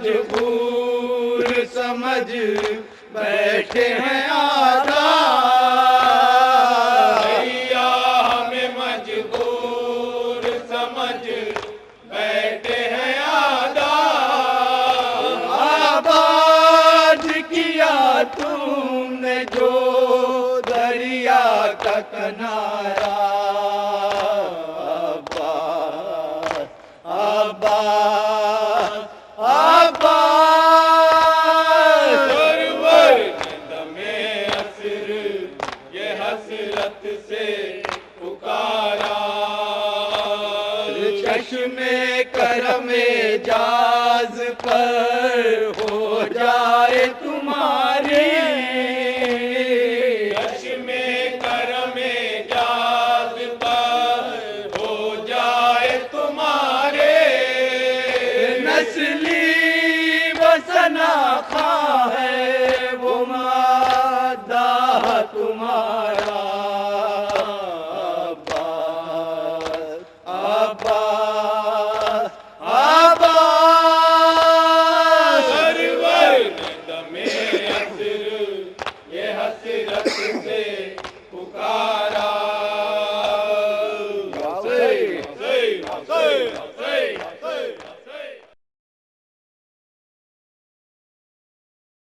मजबूर समझ बैठे हैं आजाद, भैया हमें मजबूर समझ बैठे हैं आजाद। आबाद किया तुमने जो दरिया का किनारा, आबाद आबाद। सरवर दमे असर ये हसरत से पुकारा, चश्मे करमे जाज पर हो जाए तुम्हारी, चश्मे करमे जाज पर हो जाए तुम्हारे। नस्ली बसना खा है वो मादा तुम्हारा,